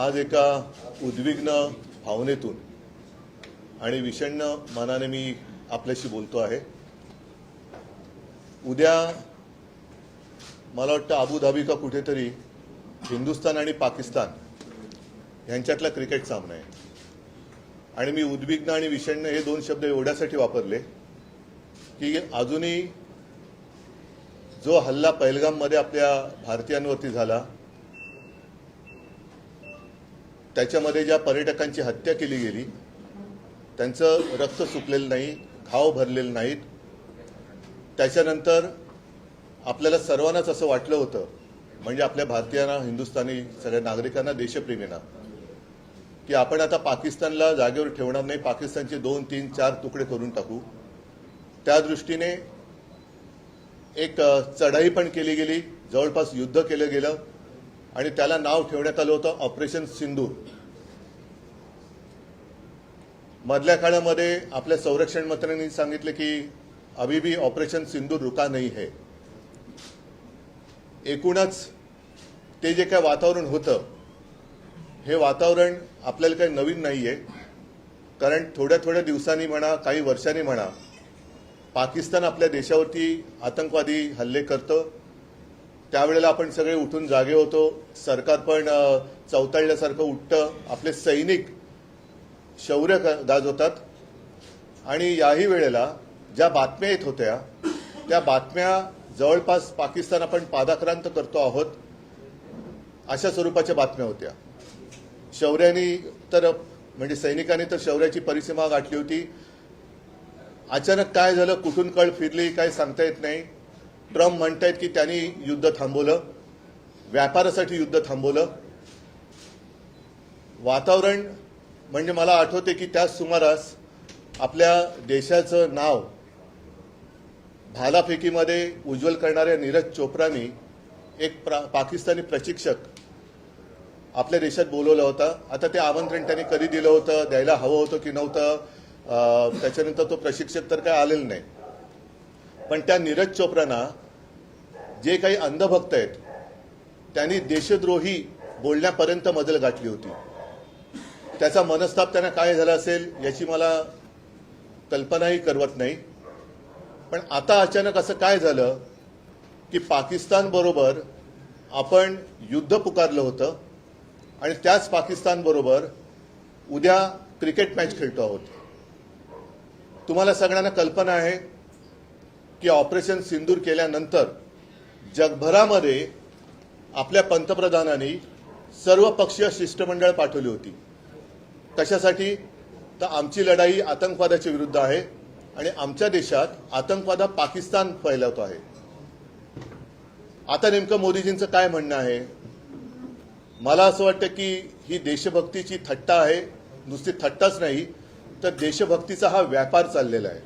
आज एका उद्विग्न भावनेतून आणि विषण्ण मनाने मी आपल्याशी बोलतो आहे। उद्या मला वाटतं अबुधाबी का कुठेतरी हिंदुस्थान आणि पाकिस्तान यांच्यातला क्रिकेट सामना आहे आणि मी उद्विग्न आणि विषण्ण हे दोन शब्द एवढ्यासाठी वापरले की अजूनही जो हल्ला पहलगाममध्ये आपल्या भारतीयांवरती झाला त्याच्यामध्ये ज्या पर्यटकांची हत्या केली गेली त्यांचं रक्त सुकलेलं नाही, घाव भरलेले नाहीत। त्याच्यानंतर आपल्याला सर्वांनाच असं वाटलं होतं, म्हणजे आपल्या भारतीयांना, हिंदुस्थानी सगळ्या नागरिकांना, देशप्रेमींना, की आपण आता पाकिस्तानला जागेवर ठेवणार नाही, पाकिस्तानचे 2, 3, 4 तुकडे करून टाकू। त्या दृष्टीने एक चढाई पण केली गेली, जवळपास युद्ध केलं गेलं आणि त्याला नाव ठेवण्यात आलं होतं ऑपरेशन सिंदूर। मधल्या काळामध्ये आपल्या संरक्षण मंत्र्यांनी सांगितले की अभी भी ऑपरेशन सिंदूर रुका नहीं है। एकूणच ते जे काय वातावरण होतं हे वातावरण आपल्याला काही नवीन नाहीये, कारण थोड्या थोड्या दिवसांनी म्हणा, काही वर्षांनी म्हणा, पाकिस्तान आपल्या देशावरती आतंकवादी हल्ले करतं। त्यावेळेला आपण सगळे उठून जागे होतो, सरकार पण चवताळल्यासारखं उठतं, आपले सैनिक शौर्य गाजवतात आणि याही वेळेला ज्या बातम्या येत होत्या त्या बातम्या जवळपास पाकिस्तान आपण पादाक्रांत करतो आहोत अशा स्वरूपाच्या बातम्या होत्या। शौर्याने तर म्हणजे सैनिकांनी तर शौर्याची परिसीमा गाठली होती। अचानक काय झालं, कुठून कळ फिरली काय सांगता येत नाही। ट्रम्प म्हणतायत की त्यांनी युद्ध थांबवलं, व्यापारासाठी युद्ध थांबवलं। वातावरण म्हणजे मला आठवते की त्याच सुमारास आपल्या देशाचं नाव भालाफेकीमध्ये उज्ज्वल करणाऱ्या नीरज चोप्रानी एक पाकिस्तानी प्रशिक्षक आपल्या देशात बोलवला होता। आता ते आमंत्रण त्यांनी कधी दिलं होतं, द्यायला हवं होतं की नव्हतं, त्याच्यानंतर तो प्रशिक्षक तर काय आलेला नाही। पण त्या नीरज चोप्रांना जे काही अंधभक्त आहेत त्यांनी देशद्रोही बोलण्यापर्यंत मजल गाठली होती। त्याचा मनस्ताप त्यांना काय झाला असेल याची मला कल्पनाही करवत नाही। पण आता अचानक असं काय झालं की पाकिस्तान बरोबर आपण युद्ध पुकारलं होतं आणि त्याच पाकिस्तान बरोबर उद्या क्रिकेट मॅच खेळतो आहोत। तुम्हाला सगळ्यांना कल्पना आहे की ऑपरेशन सिंदूर केल्यानंतर जगभरामध्ये आपल्या पंतप्रधानांनी सर्व पक्षीय शिष्टमंडळ पाठवली होती। कशासाठी? तर आमची लढाई आतंकवादाच्या विरुद्ध आहे आणि आमच्या देशात आतंकवाद पाकिस्तान फैलवतो आहे। आता नेमकं मोदीजींचं काय म्हणणं आहे? मला असं वाटतं की ही देशभक्तीची थट्टा आहे। नुसती थट्टाच नाही तर देशभक्तीचा हा व्यापार चाललेला आहे,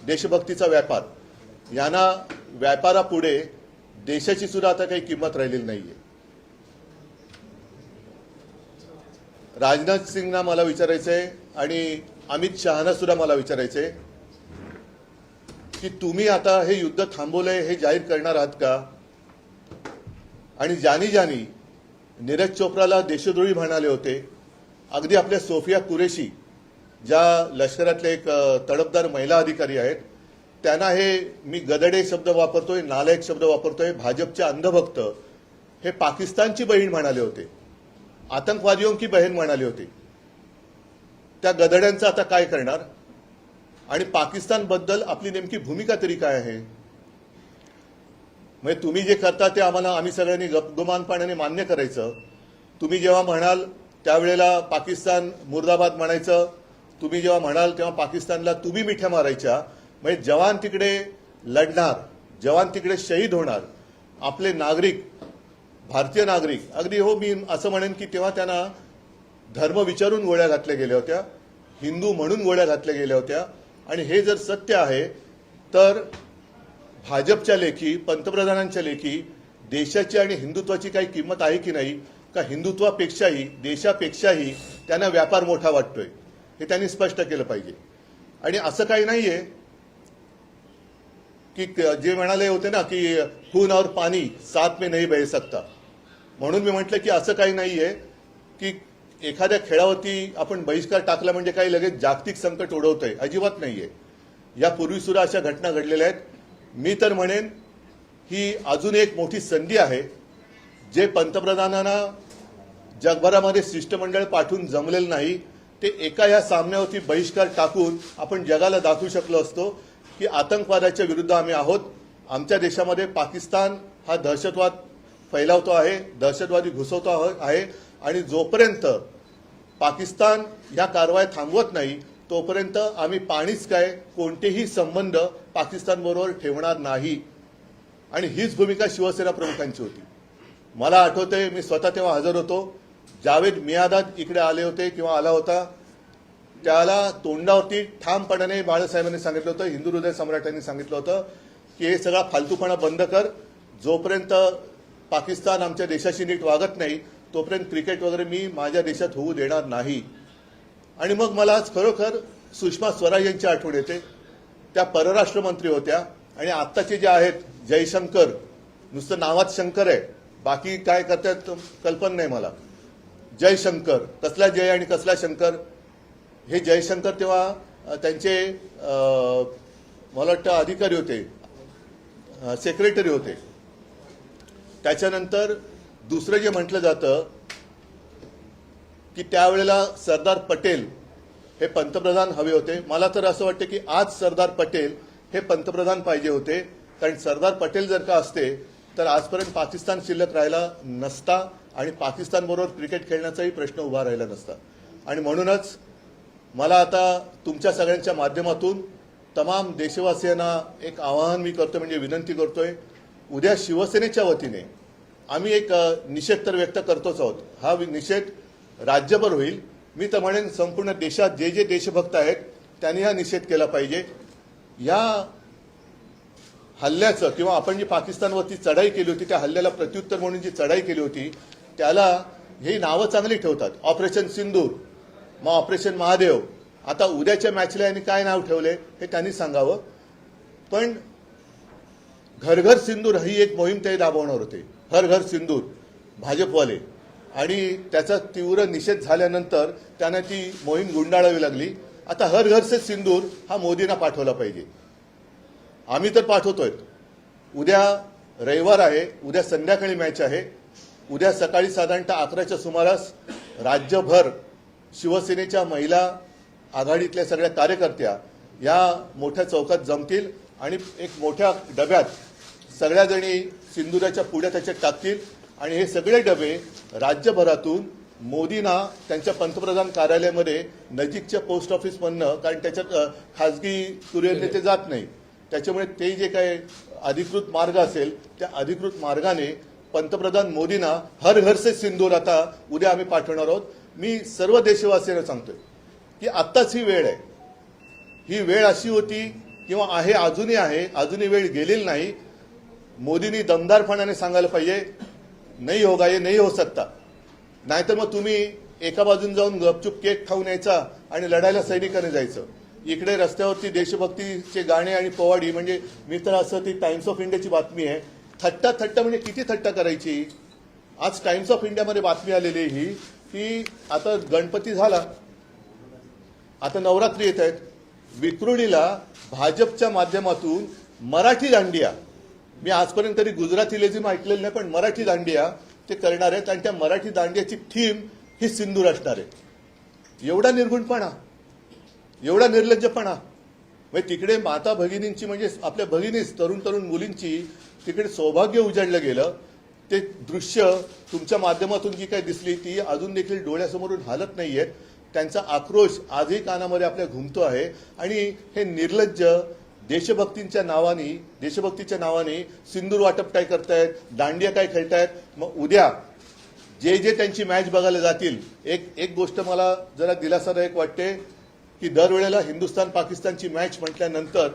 देशभक्तीचा व्यापार। यांना व्यापारापुढे देशाची सुद्धा आता काही किंमत राहिलेली नाहीये। राजनाथ सिंगना मला विचारायचंय आणि अमित शहाना सुद्धा मला विचारायचंय की तुम्ही आता हे युद्ध थांबवलंय हे जाहीर करणार आहात का? आणि ज्यांनी नीरज चोप्राला देशद्रोही म्हणाले होते, अगदी आपल्या सोफिया कुरेशी ज्या लष्करातले एक तडफदार महिला अधिकारी आहेत, त्यांना हे मी गदडे शब्द वापरतोय, नालायक शब्द वापरतोय, भाजपचे अंधभक्त हे पाकिस्तानची बहीण म्हणाले होते, आतंकवादियों की बहन म्हणाले होते। त्या गदड्यांचं आता काय करणार? आणि पाकिस्तान बद्दल आपली नेमकी भूमिका तरी काय आहे? म्हणजे तुम्ही जे करता ते आम्ही सगळ्यांनी गपगुमानपणाने मान्य करायचं। तुम्ही जेव्हा म्हणाल त्यावेळेला पाकिस्तान मुर्दाबाद म्हणायचं, तुम्ही जेव्हा म्हणाल तेव्हा पाकिस्तानला तुम्ही मिठ्या मारायच्या। म्हणजे जवान तिकडे लढणार, जवान तिकडे शहीद होणार, आपले नागरिक, भारतीय नागरिक, अगदी हो मी असं म्हणेन की तेव्हा त्यांना धर्म विचारून गोळ्या घातल्या गेल्या होत्या, हिंदू म्हणून गोळ्या घातल्या गेल्या होत्या। आणि हे जर सत्य आहे तर भाजपच्या लेखी, पंतप्रधानांच्या लेखी देशाची आणि हिंदुत्वाची काही किंमत आहे की नाही? का हिंदुत्वापेक्षाही, देशापेक्षाही त्यांना व्यापार मोठा वाटतोय? हे त्यांनी स्पष्ट केलं पाहिजे। आणि असं काही नाहीये की जे म्हणाले होते ना की खून और पानी साथ में नहीं बह सकता, म्हणून मी म्हटलं की असं काही नाहीये की एखाद्या खेळावरती आपण बहिष्कार टाकला म्हणजे काही लगेच जागतिक संकट ओढवतोय, अजिबात नाहीये. यापूर्वी सुद्धा अशा घटना घडलेल्या आहेत. मी तर म्हणेन ही अजून एक मोठी संधी आहे. जे पंतप्रधानांना जगभरामध्ये शिष्टमंडळ पाठवून जमलेलं नाही ते एका या सामन्यावरती बहिष्कार टाकून आपण जगाला दाखवू शकलो असतो की आतंकवादाच्या विरुद्ध आम्ही आहोत. आमच्या देशामध्ये पाकिस्तान हा दहशतवाद फैलावतो आहे, दहशतवादी घुसवतो आहे आणि जोपर्यंत पाकिस्तान या कारवाया थांबवत नाही तोपर्यंत आम्ही पाणीच काय कोणतेही संबंध पाकिस्तानबरोबर ठेवणार नाही. आणि हीच भूमिका शिवसेना प्रमुखांची होती. मला आठवतंय मी स्वतः तेव्हा हजर होतो. जावेद मियादाद इकडे आले होते किंवा आला होता, त्याला तोंडावरती ठामपणाने बाळासाहेबांनी सांगितलं होतं, हिंदू हृदय सम्राटांनी सांगितलं होतं की हे सगळा फालतूपणा बंद कर. जोपर्यंत पाकिस्तान आमच्या देशाशी नीट वागत नाही तोपर्यंत क्रिकेट वगैरे मी माझ्या देशात होऊ देणार नाही. आणि मग मला आज खरोखर सुषमा स्वराज यांची आठवण येते. त्या परराष्ट्र मंत्री होत्या आणि आत्ताचे जे आहेत जयशंकर, नुसतं नावात शंकर आहे, बाकी काय करतात कल्पना नाही मला. जयशंकर, कसला जय आणि कसला शंकर. हे जयशंकर तेव्हा त्यांचे मला वाटतं अधिकारी होते, सेक्रेटरी होते. त्याच्यानंतर दुसरं जे म्हटलं जातं की त्यावेळेला सरदार पटेल हे पंतप्रधान हवे होते. मला तर असं वाटतं की आज सरदार पटेल हे पंतप्रधान पाहिजे होते, कारण सरदार पटेल जर का असते तर आजपर्यंत पाकिस्तान शिल्लक राहिला नसता आणि पाकिस्तानबरोबर क्रिकेट खेळण्याचाही प्रश्न उभा राहिला नसता. आणि म्हणूनच मला आता तुमच्या सगळ्यांच्या माध्यमातून तमाम देशवासियांना एक आवाहन मी करतो, म्हणजे विनंती करतोय. उद्या शिवसेनेच्या वतीने आम्ही एक निषेध तर व्यक्त करतोच आहोत. हा निषेध राज्यभर होईल. मी तर म्हणेन संपूर्ण देशात जे जे देशभक्त आहेत त्यांनी हा निषेध केला पाहिजे. या हल्ल्याचं किंवा आपण जी पाकिस्तानवरती चढाई केली होती त्या हल्ल्याला प्रत्युत्तर म्हणून जी चढाई केली होती त्याला हे नावं चांगली ठेवतात, ऑपरेशन सिंदूर, मग ऑपरेशन महादेव. आता उद्याच्या मॅचला यांनी काय नाव ठेवले हे त्यांनी सांगावं. पण घर घर सिंदूर ही एक मोहीम ते राबवणार होते, हर घर सिंदूर, भाजपवाले. आणि त्याचा तीव्र निषेध झाल्यानंतर त्यांना ती मोहीम गुंडाळावी लागली. आता हर घर से सिंदूर हा मोदींना पाठवला पाहिजे. आम्ही तर पाठवतोय. उद्या रविवार आहे, उद्या संध्याकाळी मॅच आहे. उद्या सकाळी साधारणतः 11च्या सुमारास राज्यभर शिवसेनेच्या महिला आघाडीतल्या सगळ्या कार्यकर्त्या या मोठ्या चौकात जमतील आणि एक मोठ्या डब्यात सगळ्या जणी सिंदुराच्या पुढ्या त्याच्यात टाकतील आणि हे सगळे डबे राज्यभरातून मोदींना त्यांच्या पंतप्रधान कार्यालयामध्ये नजीकच्या पोस्ट ऑफिसमधनं, कारण त्याच्यात खाजगी कुरिअरने ते जात नाही, त्याच्यामुळे ते जे काही अधिकृत मार्ग असेल त्या अधिकृत मार्गाने पंतप्रधान मोदींना हर घर से सिंदूर आता उद्या आम्ही पाठवणार आहोत. मी सर्व देशवासियांना सांगतोय की आत्ताच ही वेळ आहे. ही वेळ अशी होती किंवा आहे, अजूनही आहे, अजूनही वेळ गेलेली नाही. मोदींनी दमदारपणाने सांगायला पाहिजे, नाही होगा, ये नहीं हो सकता. नाहीतर मग तुम्ही एका बाजून जाऊन गपचूप केक खाऊन यायचा आणि लढायला सैनिकाने जायचं. इकडे रस्त्यावरती देशभक्तीचे गाणे आणि पोवाडी, म्हणजे मी तर असं ती टाइम्स ऑफ इंडियाची बातमी आहे, थट्टा म्हणजे किती थट्टा करायची. आज टाइम्स ऑफ इंडियामध्ये बातमी आलेली ही की आता गणपती झाला, आता नवरात्री येत आहेत, विक्रोळीला भाजपच्या माध्यमातून मराठी दांडिया, मी आजपर्यंत तरी गुजराती लेझिम ऐकलेलं नाही पण मराठी दांडिया ते करणार आहेत आणि त्या मराठी दांडियाची थीम ही सिंदूर असणार आहे. एवढा निर्गुणपणा, एवढा निर्लज्जपणा. म्हणजे तिकडे माता भगिनींची, म्हणजे आपल्या भगिनीच, तरुण मुलींची तिकडे सौभाग्य उजाडलं गेलं. ते दृश्य तुमच्या माध्यमातून जी काही दिसली ती अजून देखील डोळ्यासमोरून हालत नाहीयेत. त्यांचा आक्रोश आजही कानामध्ये आपल्या घुमतो आहे. आणि हे निर्लज्ज देशभक्तीच्या नावाने सिंदूर वाटप काय करतायत, दांडिया काय खेळतायत. मग उद्या जे जे त्यांची मॅच बघायला जातील, एक गोष्ट मला जरा दिलासादायक वाटते की दरवेळेला हिंदुस्थान पाकिस्तानची मॅच म्हटल्यानंतर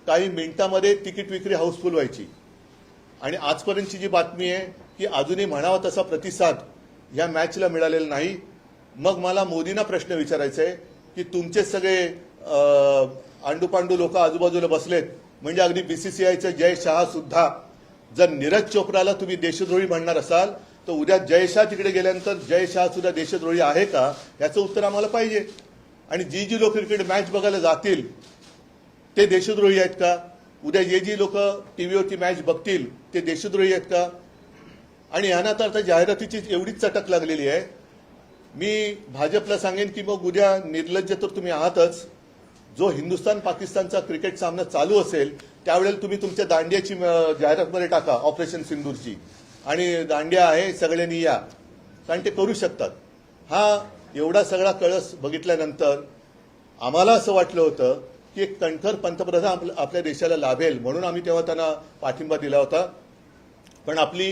काही मिनिटांमध्ये तिकीट विक्री हाऊसफुल व्हायची. आणि आजपर्यंतची जी बातमी आहे की अजूनही म्हणावा तसा प्रतिसाद या मॅचला मिळालेला नाही. मग मला मोदींना प्रश्न विचारायचा आहे की तुमचे सगळे आंडूपांडू लोक आजूबाजूला बसलेत, म्हणजे अगदी बीसीसीआयचे जय शहा सुद्धा जर नीरज चोप्राला तुम्ही देशद्रोही म्हणणार असाल तर उद्या जय शाह तिकडे गेल्यानंतर जय शाह सुद्धा देशद्रोही आहे का याचं उत्तर आम्हाला पाहिजे. आणि जी लोक क्रिकेट मॅच बघायला जातील ते देशद्रोही आहेत का? उद्या जी लोक टीव्हीवरती मॅच बघतील ते देशद्रोही आहेत का? आणि यांना तर आता जाहिरातीची एवढीच चटक लागलेली आहे. मी भाजपला सांगेन की मग उद्या निर्लज्ज तर तुम्ही आहातच. जो हिंदुस्थान पाकिस्तानचा क्रिकेट सामना चालू असेल त्यावेळेला तुम्ही तुमच्या दांडियाची जाहिरातमध्ये टाका, ऑपरेशन सिंदूरची, आणि दांडिया आहे सगळ्यांनी या, कारण ते करू शकतात. हा एवढा सगळा कळस बघितल्यानंतर आम्हाला असं वाटलं होतं की एक कणखर पंतप्रधान आपल्या देशाला लाभेल म्हणून आम्ही तेव्हा त्यांना पाठिंबा दिला होता. पण आपली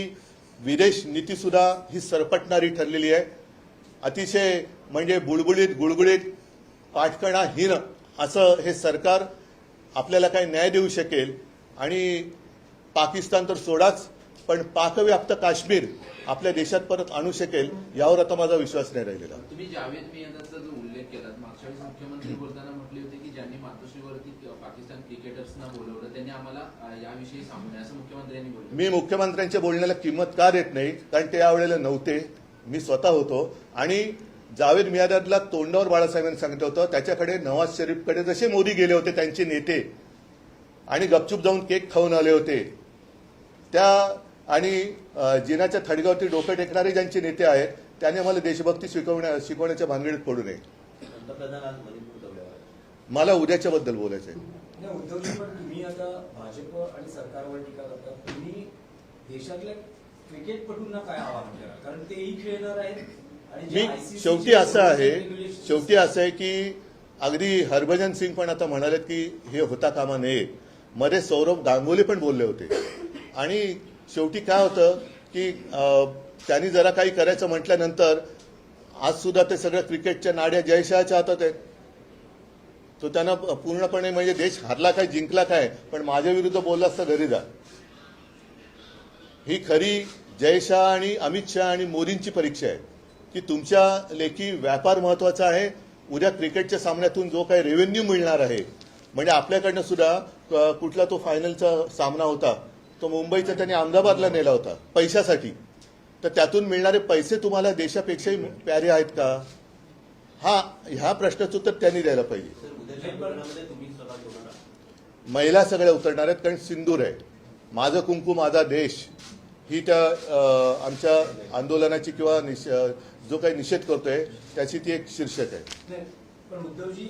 विदेश नीती सुद्धा ही सरपटणारी ठरलेली आहे. अतिशय म्हणजे बुळबुळीत गुळगुळीत पाठकणाहीन असं हे सरकार आपल्याला काही न्याय देऊ शकेल. आणि पाकिस्तान तर सोडाच, पण पाकव्याप्त काश्मीर आपल्या देशात परत आणू शकेल यावर आता माझा विश्वास नाही राहिलेला. तुम्ही जावेद मियादाचा जो उल्लेख केलात, मागच्या वेळेस मुख्यमंत्री बोलताना म्हटले होते की ज्यांनी मातोश्रीवरती पाकिस्तान क्रिकेटर्सना बोलवलं त्यांनी आम्हाला याविषयी सांगू नये असं मुख्यमंत्र्यांनी बोललं. मी मुख्यमंत्र्यांच्या बोलण्याला किंमत का देत नाही, कारण ते यावेळेला नव्हते, मी स्वतः होतो. आणि जावेद मियादादला तोंडावर बाळासाहेबांनी सांगितलं होतं, त्याच्याकडे नवाज शरीफकडे जसे मोदी गेले होते त्यांचे नेते आणि गपचूप जाऊन केक खाऊन आले होते, त्या आणि जिनाच्या थडग्यावरती डोकं टेकणारे ज्यांचे नेते आहेत त्याने मला देशभक्ती शिकवण्याच्या भानगडीत पडू नये. मला उद्याच्याबद्दल बोलायचं आहे. उद्धवजी, पण तुम्ही आता भाजप आणि सरकारवर टीका करता, तुम्ही देशातल्या क्रिकेटपटूंना काय आवाहन करा, कारण तेही खेळणार आहेत. मी शेवटी असं आहे की अगदी हरभजन सिंग पण आता म्हणाले की हे होता कामा नये. मध्ये सौरभ गांगुली पण बोलले होते. आणि शेवटी काय होतं की त्यांनी जरा काही करायचं म्हटल्यानंतर आज सुद्धा ते सगळं क्रिकेटच्या नाड्या जयशाहच्या हातात आहेत. तो त्यांना पूर्णपणे म्हणजे देश हारला काय जिंकला काय, पण माझ्या विरुद्ध बोलला असता घरी जा. ही खरी जयशाह आणि अमित शहा आणि मोदींची परीक्षा आहे की तुमच्या लेखी व्यापार महत्वाचा आहे. उद्या क्रिकेटच्या सामन्यातून जो काही रेव्हेन्यू मिळणार आहे, म्हणजे आपल्याकडनं सुद्धा कुठला तो फायनलचा सामना होता तो मुंबईचा त्यांनी अहमदाबादला नेला होता पैशासाठी, तर त्यातून मिळणारे पैसे तुम्हाला देशापेक्षाही प्यारे आहेत का? ह्या प्रश्नाचं उत्तर त्यांनी द्यायला पाहिजे. महिला सगळ्या उतरणार आहेत, कारण सिंदूर आहे. माझं कुंकू माझा देश ही त्या आमच्या आंदोलनाची किंवा जो काही निषेध करतोय त्याची ती एक शीर्षक आहे. पण उद्धवजी,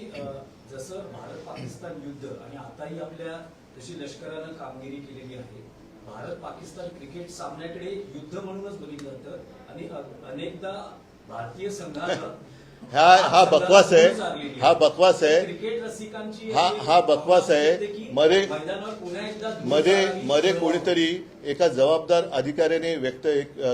जसं भारत पाकिस्तान युद्ध आणि आताही आपल्या जशी लष्करानं कामगिरी केलेली आहे, भारत पाकिस्तान क्रिकेट सामन्याकडे युद्ध म्हणूनच बघितलं जातं आणि अनेकदा भारतीय संघानं हा बकवास आहे क्रिकेट रसिकांची हा बकवास आहे. मध्ये कोणीतरी एका जबाबदार अधिकाऱ्याने व्यक्त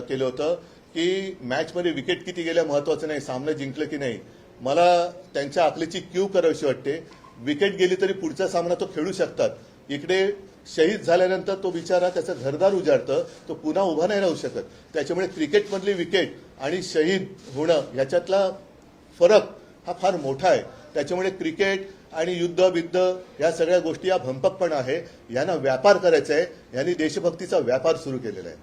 केलं होतं की मॅचमध्ये विकेट किती गेल्या महत्वाचं नाही, सामना जिंकलं की नाही. मला त्यांच्या आकलीची क्यू करावीशी वाटते. विकेट गेली तरी पुढचा सामना तो खेळू शकतात. इकडे शहीद झाल्यानंतर तो बिचारा त्याचं घरदार उजाडतं, तो पुन्हा उभा नाही राहू शकत. त्याच्यामुळे क्रिकेटमधली विकेट आणि शहीद होणं ह्याच्यातला फरक हा फार मोठा आहे. त्याच्यामुळे क्रिकेट आणि युद्ध या सगळ्या गोष्टी या भंपकपणा आहे. यांना व्यापार करायचा आहे. यांनी देशभक्तीचा व्यापार सुरू केलेला आहे.